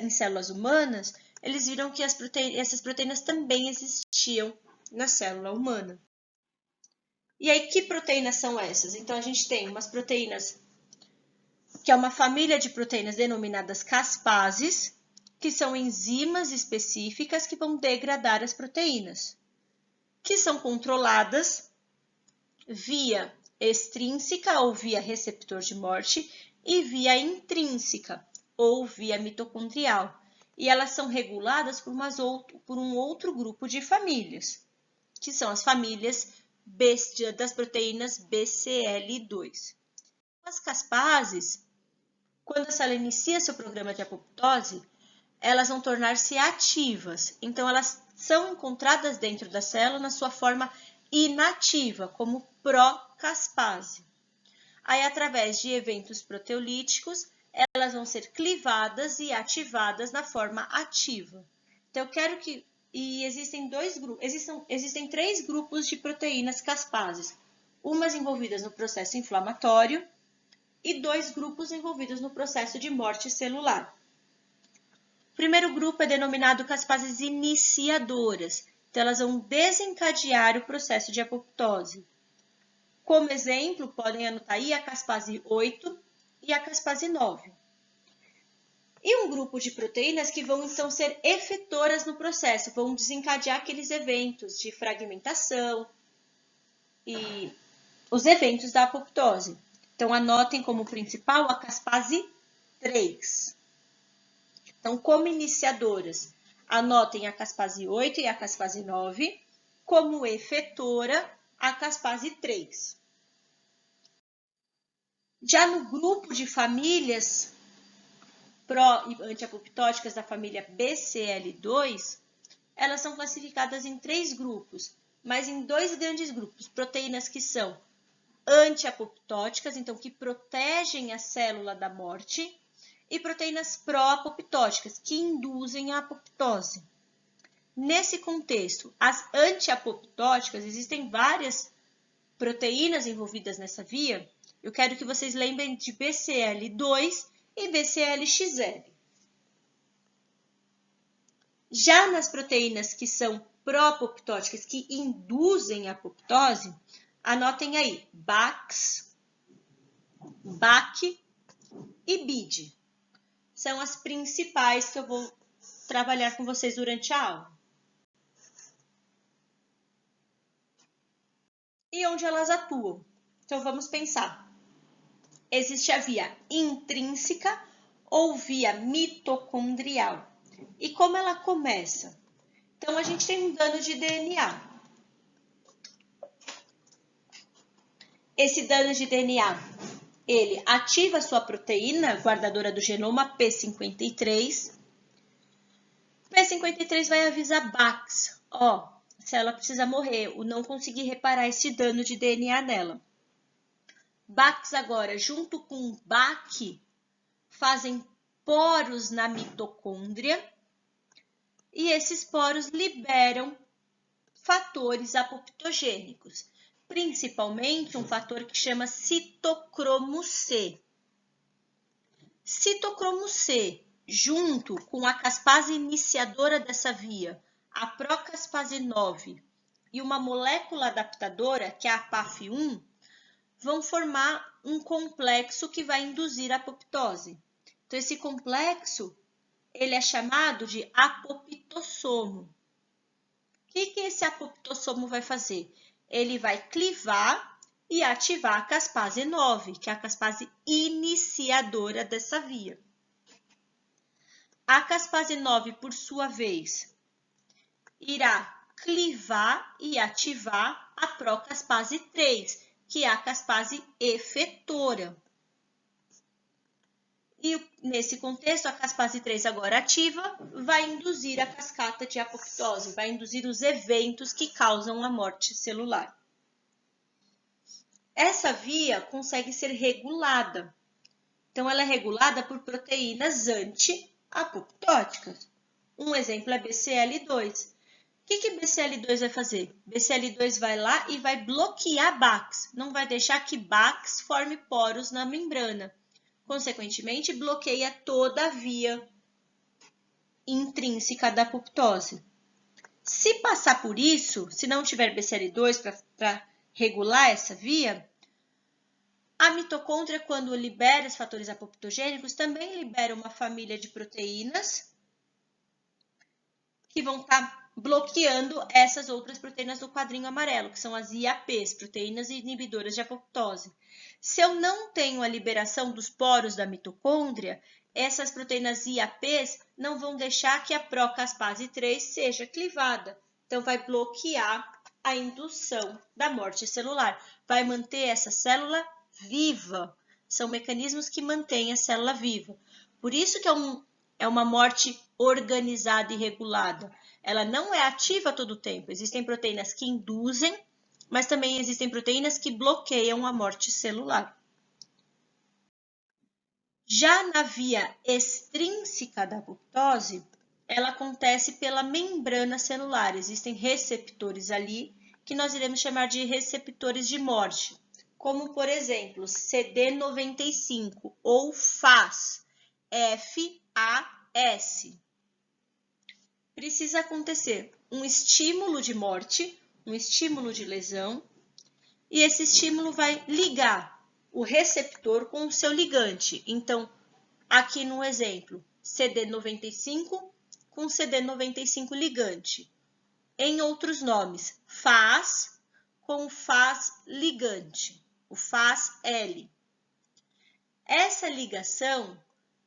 em células humanas, eles viram que essas proteínas também existiam na célula humana. E aí, que proteínas são essas? Então, a gente tem umas proteínas, que é uma família de proteínas denominadas caspases, que são enzimas específicas que vão degradar as proteínas, que são controladas via extrínseca ou via receptor de morte e via intrínseca ou via mitocondrial. E elas são reguladas por um outro grupo de famílias, que são as famílias das proteínas BCL2. As caspases, quando a célula inicia seu programa de apoptose, elas vão tornar-se ativas. Então, elas são encontradas dentro da célula na sua forma inativa, como pró-caspase. Aí, através de eventos proteolíticos, elas vão ser clivadas e ativadas na forma ativa. Então, eu quero que... E existem 3 grupos de proteínas caspases. Umas envolvidas no processo inflamatório e 2 grupos envolvidos no processo de morte celular. O primeiro grupo é denominado caspases iniciadoras. Então, elas vão desencadear o processo de apoptose. Como exemplo, podem anotar aí a caspase 8 e a caspase 9. E um grupo de proteínas que vão, então, ser efetoras no processo, vão desencadear aqueles eventos de fragmentação e os eventos da apoptose. Então, anotem como principal a caspase 3. Então, como iniciadoras, anotem a caspase 8 e a caspase 9. Como efetora, a caspase 3. Já no grupo de famílias pró e antiapoptóticas da família BCL2, elas são classificadas em 3 grupos, mas em 2 grandes grupos. Proteínas que são antiapoptóticas, então que protegem a célula da morte, e proteínas pró-apoptóticas, que induzem a apoptose. Nesse contexto, as antiapoptóticas, existem várias proteínas envolvidas nessa via. Eu quero que vocês lembrem de BCL2 e BCLXL. Já nas proteínas que são pró-apoptóticas, que induzem a apoptose, anotem aí BAX, BAC e BID. São as principais que eu vou trabalhar com vocês durante a aula. E onde elas atuam? Então, vamos pensar. Existe a via intrínseca ou via mitocondrial. E como ela começa? Então, a gente tem um dano de DNA. Esse dano de DNA, ele ativa a sua proteína guardadora do genoma P53. P53 vai avisar BAX, ó, a célula precisa morrer, ou não conseguir reparar esse dano de DNA dela. BAX agora, junto com BAC, fazem poros na mitocôndria e esses poros liberam fatores apoptogênicos, principalmente um fator que chama citocromo C. Citocromo C, junto com a caspase iniciadora dessa via, a procaspase 9 e uma molécula adaptadora, que é a PAF1, vão formar um complexo que vai induzir a apoptose. Então, esse complexo, ele é chamado de apoptossomo. O que esse apoptossomo vai fazer? Ele vai clivar e ativar a caspase 9, que é a caspase iniciadora dessa via. A caspase 9, por sua vez, irá clivar e ativar a procaspase 3, que é a caspase efetora. E nesse contexto, a caspase 3 agora ativa vai induzir a cascata de apoptose, vai induzir os eventos que causam a morte celular. Essa via consegue ser regulada. Então, ela é regulada por proteínas anti-apoptóticas. Um exemplo é BCL2. O que BCL2 vai fazer? BCL2 vai lá e vai bloquear BAX. Não vai deixar que BAX forme poros na membrana. Consequentemente, bloqueia toda a via intrínseca da apoptose. Se passar por isso, se não tiver BCL2 para regular essa via, a mitocôndria, quando libera os fatores apoptogênicos, também libera uma família de proteínas que vão estar bloqueando essas outras proteínas do quadrinho amarelo, que são as IAPs, proteínas inibidoras de apoptose. Se eu não tenho a liberação dos poros da mitocôndria, essas proteínas IAPs não vão deixar que a procaspase 3 seja clivada. Então, vai bloquear a indução da morte celular. Vai manter essa célula viva. São mecanismos que mantêm a célula viva. Por isso que é uma morte organizada e regulada. Ela não é ativa todo o tempo. Existem proteínas que induzem, mas também existem proteínas que bloqueiam a morte celular. Já na via extrínseca da apoptose, ela acontece pela membrana celular. Existem receptores ali que nós iremos chamar de receptores de morte, como, por exemplo, CD95 ou FAS, FAS. Precisa acontecer um estímulo de morte, um estímulo de lesão, e esse estímulo vai ligar o receptor com o seu ligante. Então, aqui no exemplo, CD95 com CD95 ligante. Em outros nomes, FAS com o faz ligante, o faz L. Essa ligação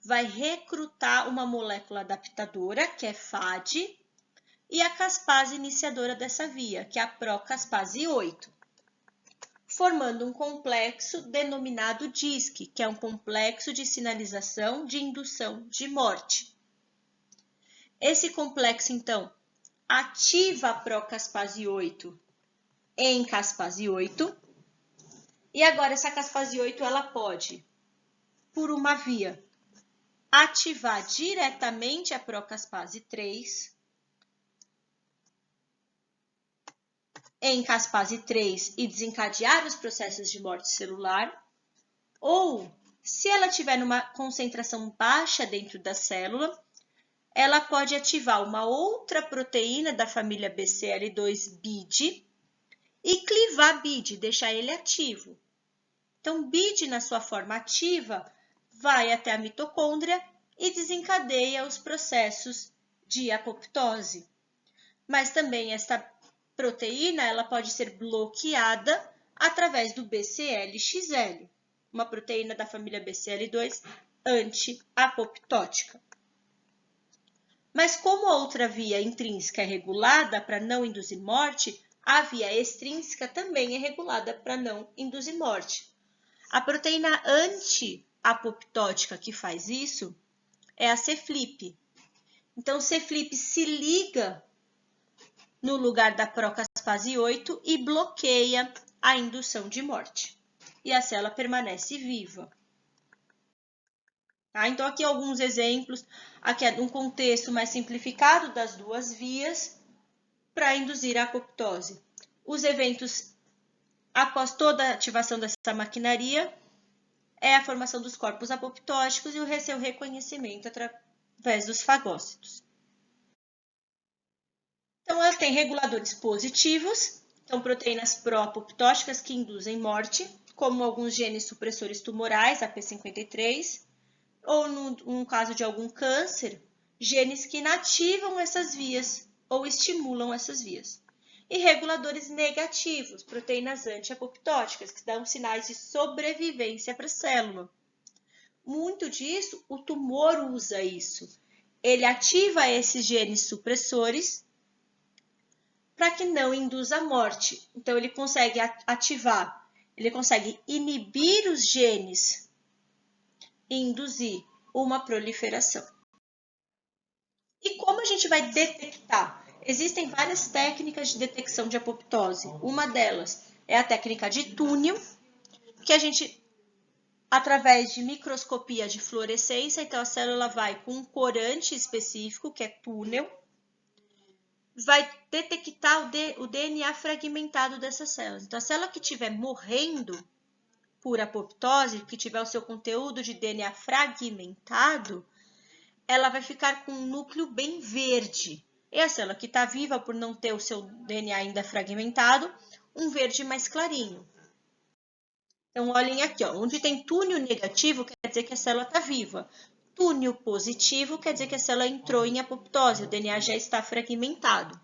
vai recrutar uma molécula adaptadora, que é FAD, e a caspase iniciadora dessa via, que é a procaspase 8, formando um complexo denominado DISC, que é um complexo de sinalização de indução de morte. Esse complexo, então, ativa a procaspase 8 em caspase 8, e agora essa caspase 8 ela pode, por uma via, ativar diretamente a procaspase 3, em caspase 3 e desencadear os processos de morte celular, ou, se ela tiver numa concentração baixa dentro da célula, ela pode ativar uma outra proteína da família BCL2-BID e clivar BID, deixar ele ativo. Então, BID, na sua forma ativa, vai até a mitocôndria e desencadeia os processos de apoptose. Mas também essa proteína ela pode ser bloqueada através do BCL-XL, uma proteína da família BCL2 anti-apoptótica. Mas como a outra via intrínseca é regulada para não induzir morte, a via extrínseca também é regulada para não induzir morte. A proteína anti-apoptótica que faz isso é a C-FLIP. Então, C-FLIP se liga no lugar da procaspase 8 e bloqueia a indução de morte. E a célula permanece viva. Tá? Então, aqui alguns exemplos. Aqui é um contexto mais simplificado das duas vias para induzir a apoptose. Os eventos após toda a ativação dessa maquinaria é a formação dos corpos apoptóticos e o seu reconhecimento através dos fagócitos. Então, ela tem reguladores positivos, então proteínas pró-apoptóticas que induzem morte, como alguns genes supressores tumorais, AP53, ou no caso de algum câncer, genes que inativam essas vias ou estimulam essas vias. E reguladores negativos, proteínas anti-apoptóticas, que dão sinais de sobrevivência para a célula. Muito disso, o tumor usa isso. Ele ativa esses genes supressores para que não induza a morte. Então, ele consegue ativar, ele consegue inibir os genes e induzir uma proliferação. E como a gente vai detectar? Existem várias técnicas de detecção de apoptose. Uma delas é a técnica de túnel, que a gente, através de microscopia de fluorescência, então a célula vai com um corante específico, que é túnel, vai detectar o DNA fragmentado dessas células. Então, a célula que estiver morrendo por apoptose, que tiver o seu conteúdo de DNA fragmentado, ela vai ficar com um núcleo bem verde. E a célula que está viva, por não ter o seu DNA ainda fragmentado, um verde mais clarinho. Então, olhem aqui, ó, onde tem túnel negativo, quer dizer que a célula está viva. Túnel positivo quer dizer que a célula entrou em apoptose, o DNA já está fragmentado.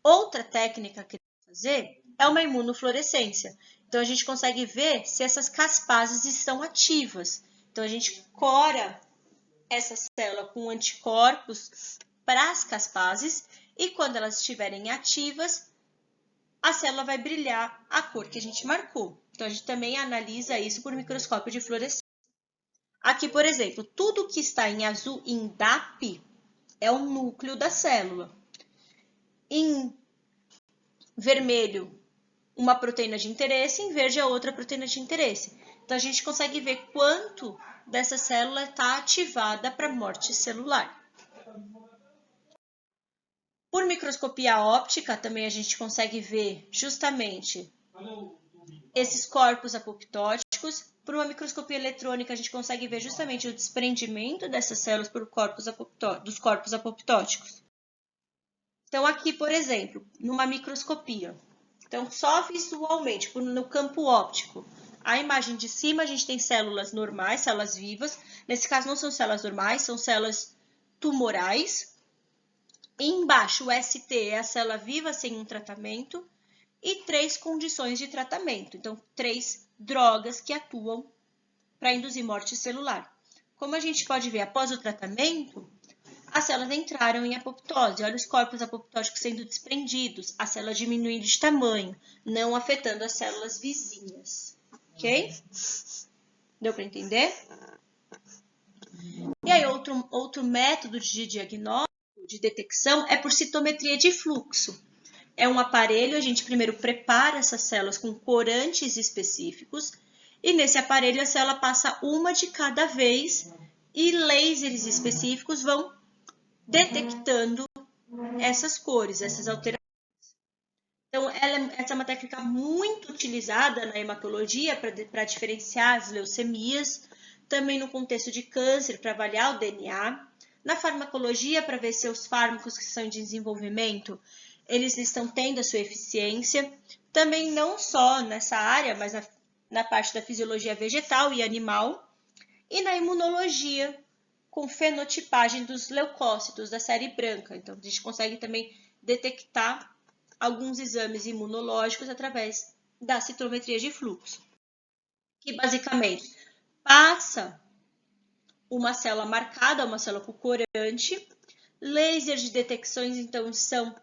Outra técnica que dá para fazer é uma imunofluorescência. Então, a gente consegue ver se essas caspases estão ativas. Então, a gente cora essa célula com anticorpos para as caspases e quando elas estiverem ativas, a célula vai brilhar a cor que a gente marcou. Então, a gente também analisa isso por microscópio de fluorescência. Aqui, por exemplo, tudo que está em azul, em DAP, é o núcleo da célula. Em vermelho, uma proteína de interesse, em verde, a outra proteína de interesse. Então, a gente consegue ver quanto dessa célula está ativada para morte celular. Por microscopia óptica, também a gente consegue ver justamente esses corpos apoptóticos. Por uma microscopia eletrônica, a gente consegue ver justamente o desprendimento dessas células dos corpos apoptóticos. Então, aqui, por exemplo, numa microscopia, então só visualmente, no campo óptico, a imagem de cima a gente tem células normais, células vivas. Nesse caso, não são células normais, são células tumorais. E embaixo, o ST é a célula viva sem um tratamento. e 3 condições de tratamento. Então, 3 drogas que atuam para induzir morte celular. Como a gente pode ver, após o tratamento, as células entraram em apoptose. Olha os corpos apoptóticos sendo desprendidos, a célula diminuindo de tamanho, não afetando as células vizinhas. Ok? Deu para entender? E aí, outro método de diagnóstico, de detecção, é por citometria de fluxo. É um aparelho, a gente primeiro prepara essas células com corantes específicos, e nesse aparelho a célula passa uma de cada vez, e lasers específicos vão detectando essas cores, essas alterações. Então, essa é uma técnica muito utilizada na hematologia para diferenciar as leucemias, também no contexto de câncer, para avaliar o DNA, na farmacologia, para ver se os fármacos que são em desenvolvimento, eles estão tendo a sua eficiência, também não só nessa área, mas na parte da fisiologia vegetal e animal, e na imunologia, com fenotipagem dos leucócitos da série branca. Então, a gente consegue também detectar alguns exames imunológicos através da citometria de fluxo, que basicamente passa uma célula marcada, uma célula com corante, lasers de detecções então são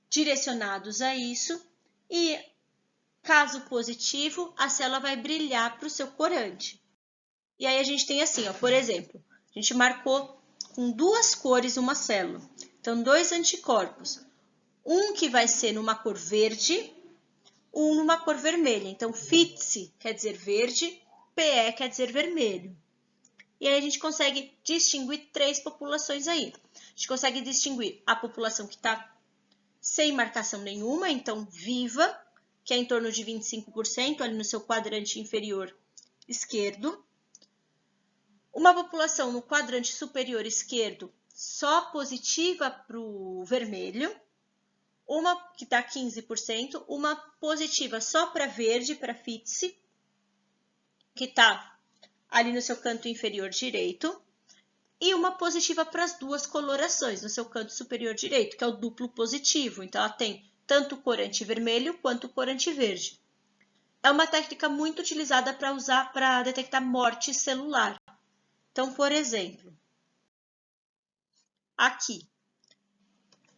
direcionados a isso e, caso positivo, a célula vai brilhar para o seu corante. E aí a gente tem assim, ó, por exemplo, a gente marcou com 2 cores uma célula, então 2 anticorpos. Um que vai ser numa cor verde, um numa cor vermelha. Então, FITC quer dizer verde, PE quer dizer vermelho. E aí a gente consegue distinguir 3 populações aí. A gente consegue distinguir a população que está sem marcação nenhuma, então viva, que é em torno de 25% ali no seu quadrante inferior esquerdo. Uma população no quadrante superior esquerdo só positiva para o vermelho. Uma que dá 15%, uma positiva só para verde, para FITC, que está ali no seu canto inferior direito, e uma positiva para as 2 colorações, no seu canto superior direito, que é o duplo positivo. Então, ela tem tanto o corante vermelho quanto o corante verde. É uma técnica muito utilizada para usar para detectar morte celular. Então, por exemplo, aqui,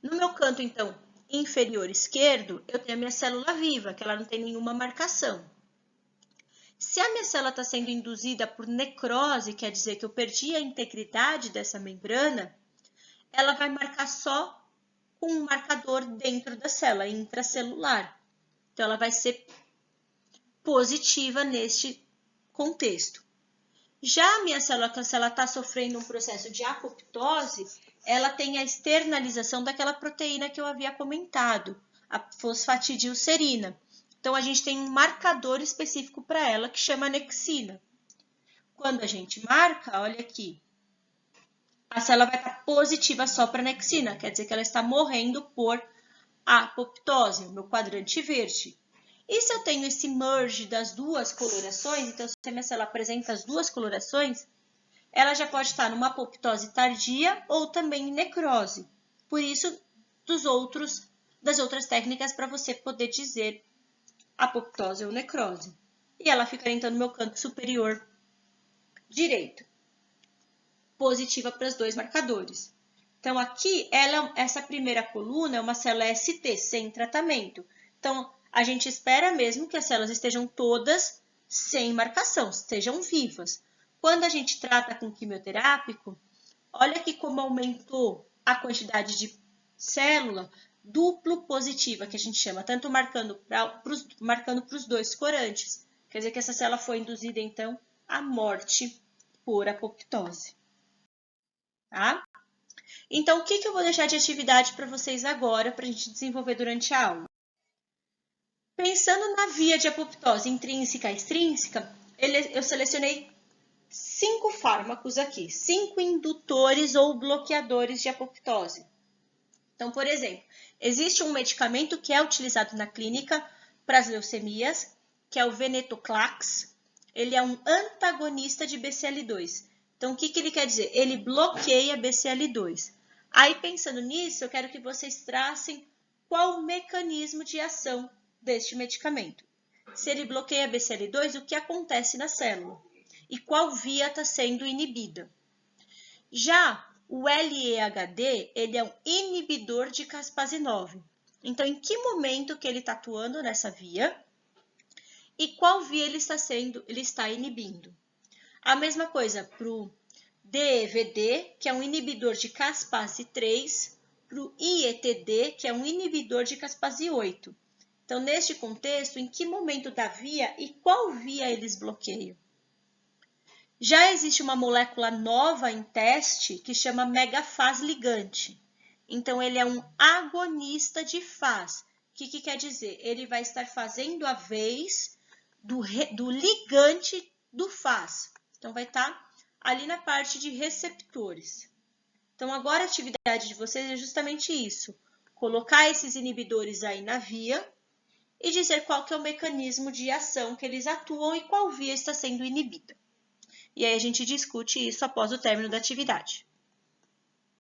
no meu canto, então, inferior esquerdo, eu tenho a minha célula viva, que ela não tem nenhuma marcação. Se a minha célula está sendo induzida por necrose, quer dizer que eu perdi a integridade dessa membrana, ela vai marcar só com um marcador dentro da célula, intracelular. Então, ela vai ser positiva neste contexto. Já a minha célula, se ela está sofrendo um processo de apoptose, ela tem a externalização daquela proteína que eu havia comentado, a fosfatidilcerina. Então, a gente tem um marcador específico para ela que chama anexina. Quando a gente marca, olha aqui, a célula vai estar positiva só para anexina, quer dizer que ela está morrendo por apoptose, o meu quadrante verde. E se eu tenho esse merge das 2 colorações, então se a minha célula apresenta as 2 colorações, ela já pode estar numa apoptose tardia ou também em necrose. Por isso, das outras técnicas para você poder dizer apoptose ou necrose. E ela fica então no meu canto superior direito, positiva para os 2 marcadores. Então, aqui, essa primeira coluna é uma célula ST, sem tratamento. Então, a gente espera mesmo que as células estejam todas sem marcação, estejam vivas. Quando a gente trata com quimioterápico, olha aqui como aumentou a quantidade de célula duplo positiva, que a gente chama, tanto marcando para os 2 corantes. Quer dizer que essa célula foi induzida, então, à morte por apoptose. Tá? Então, o que eu vou deixar de atividade para vocês agora, para a gente desenvolver durante a aula? Pensando na via de apoptose intrínseca e extrínseca, eu selecionei 5 fármacos aqui, 5 indutores ou bloqueadores de apoptose. Então, por exemplo, existe um medicamento que é utilizado na clínica para as leucemias, que é o venetoclax. Ele é um antagonista de BCL2. Então, o que ele quer dizer? Ele bloqueia BCL2. Aí, pensando nisso, eu quero que vocês tracem qual o mecanismo de ação deste medicamento. Se ele bloqueia BCL2, o que acontece na célula? E qual via está sendo inibida? Já o LEHD, ele é um inibidor de caspase 9. Então, em que momento que ele está atuando nessa via? E qual via ele está inibindo? A mesma coisa para o DEVD, que é um inibidor de caspase 3, para o IETD, que é um inibidor de caspase 8. Então, neste contexto, em que momento da via e qual via eles bloqueiam? Já existe uma molécula nova em teste que chama megafaz ligante. Então, ele é um agonista de faz. O que quer dizer? Ele vai estar fazendo a vez do ligante do faz. Então, vai estar ali na parte de receptores. Então, agora a atividade de vocês é justamente isso. Colocar esses inibidores aí na via e dizer qual que é o mecanismo de ação que eles atuam e qual via está sendo inibida. E aí a gente discute isso após o término da atividade.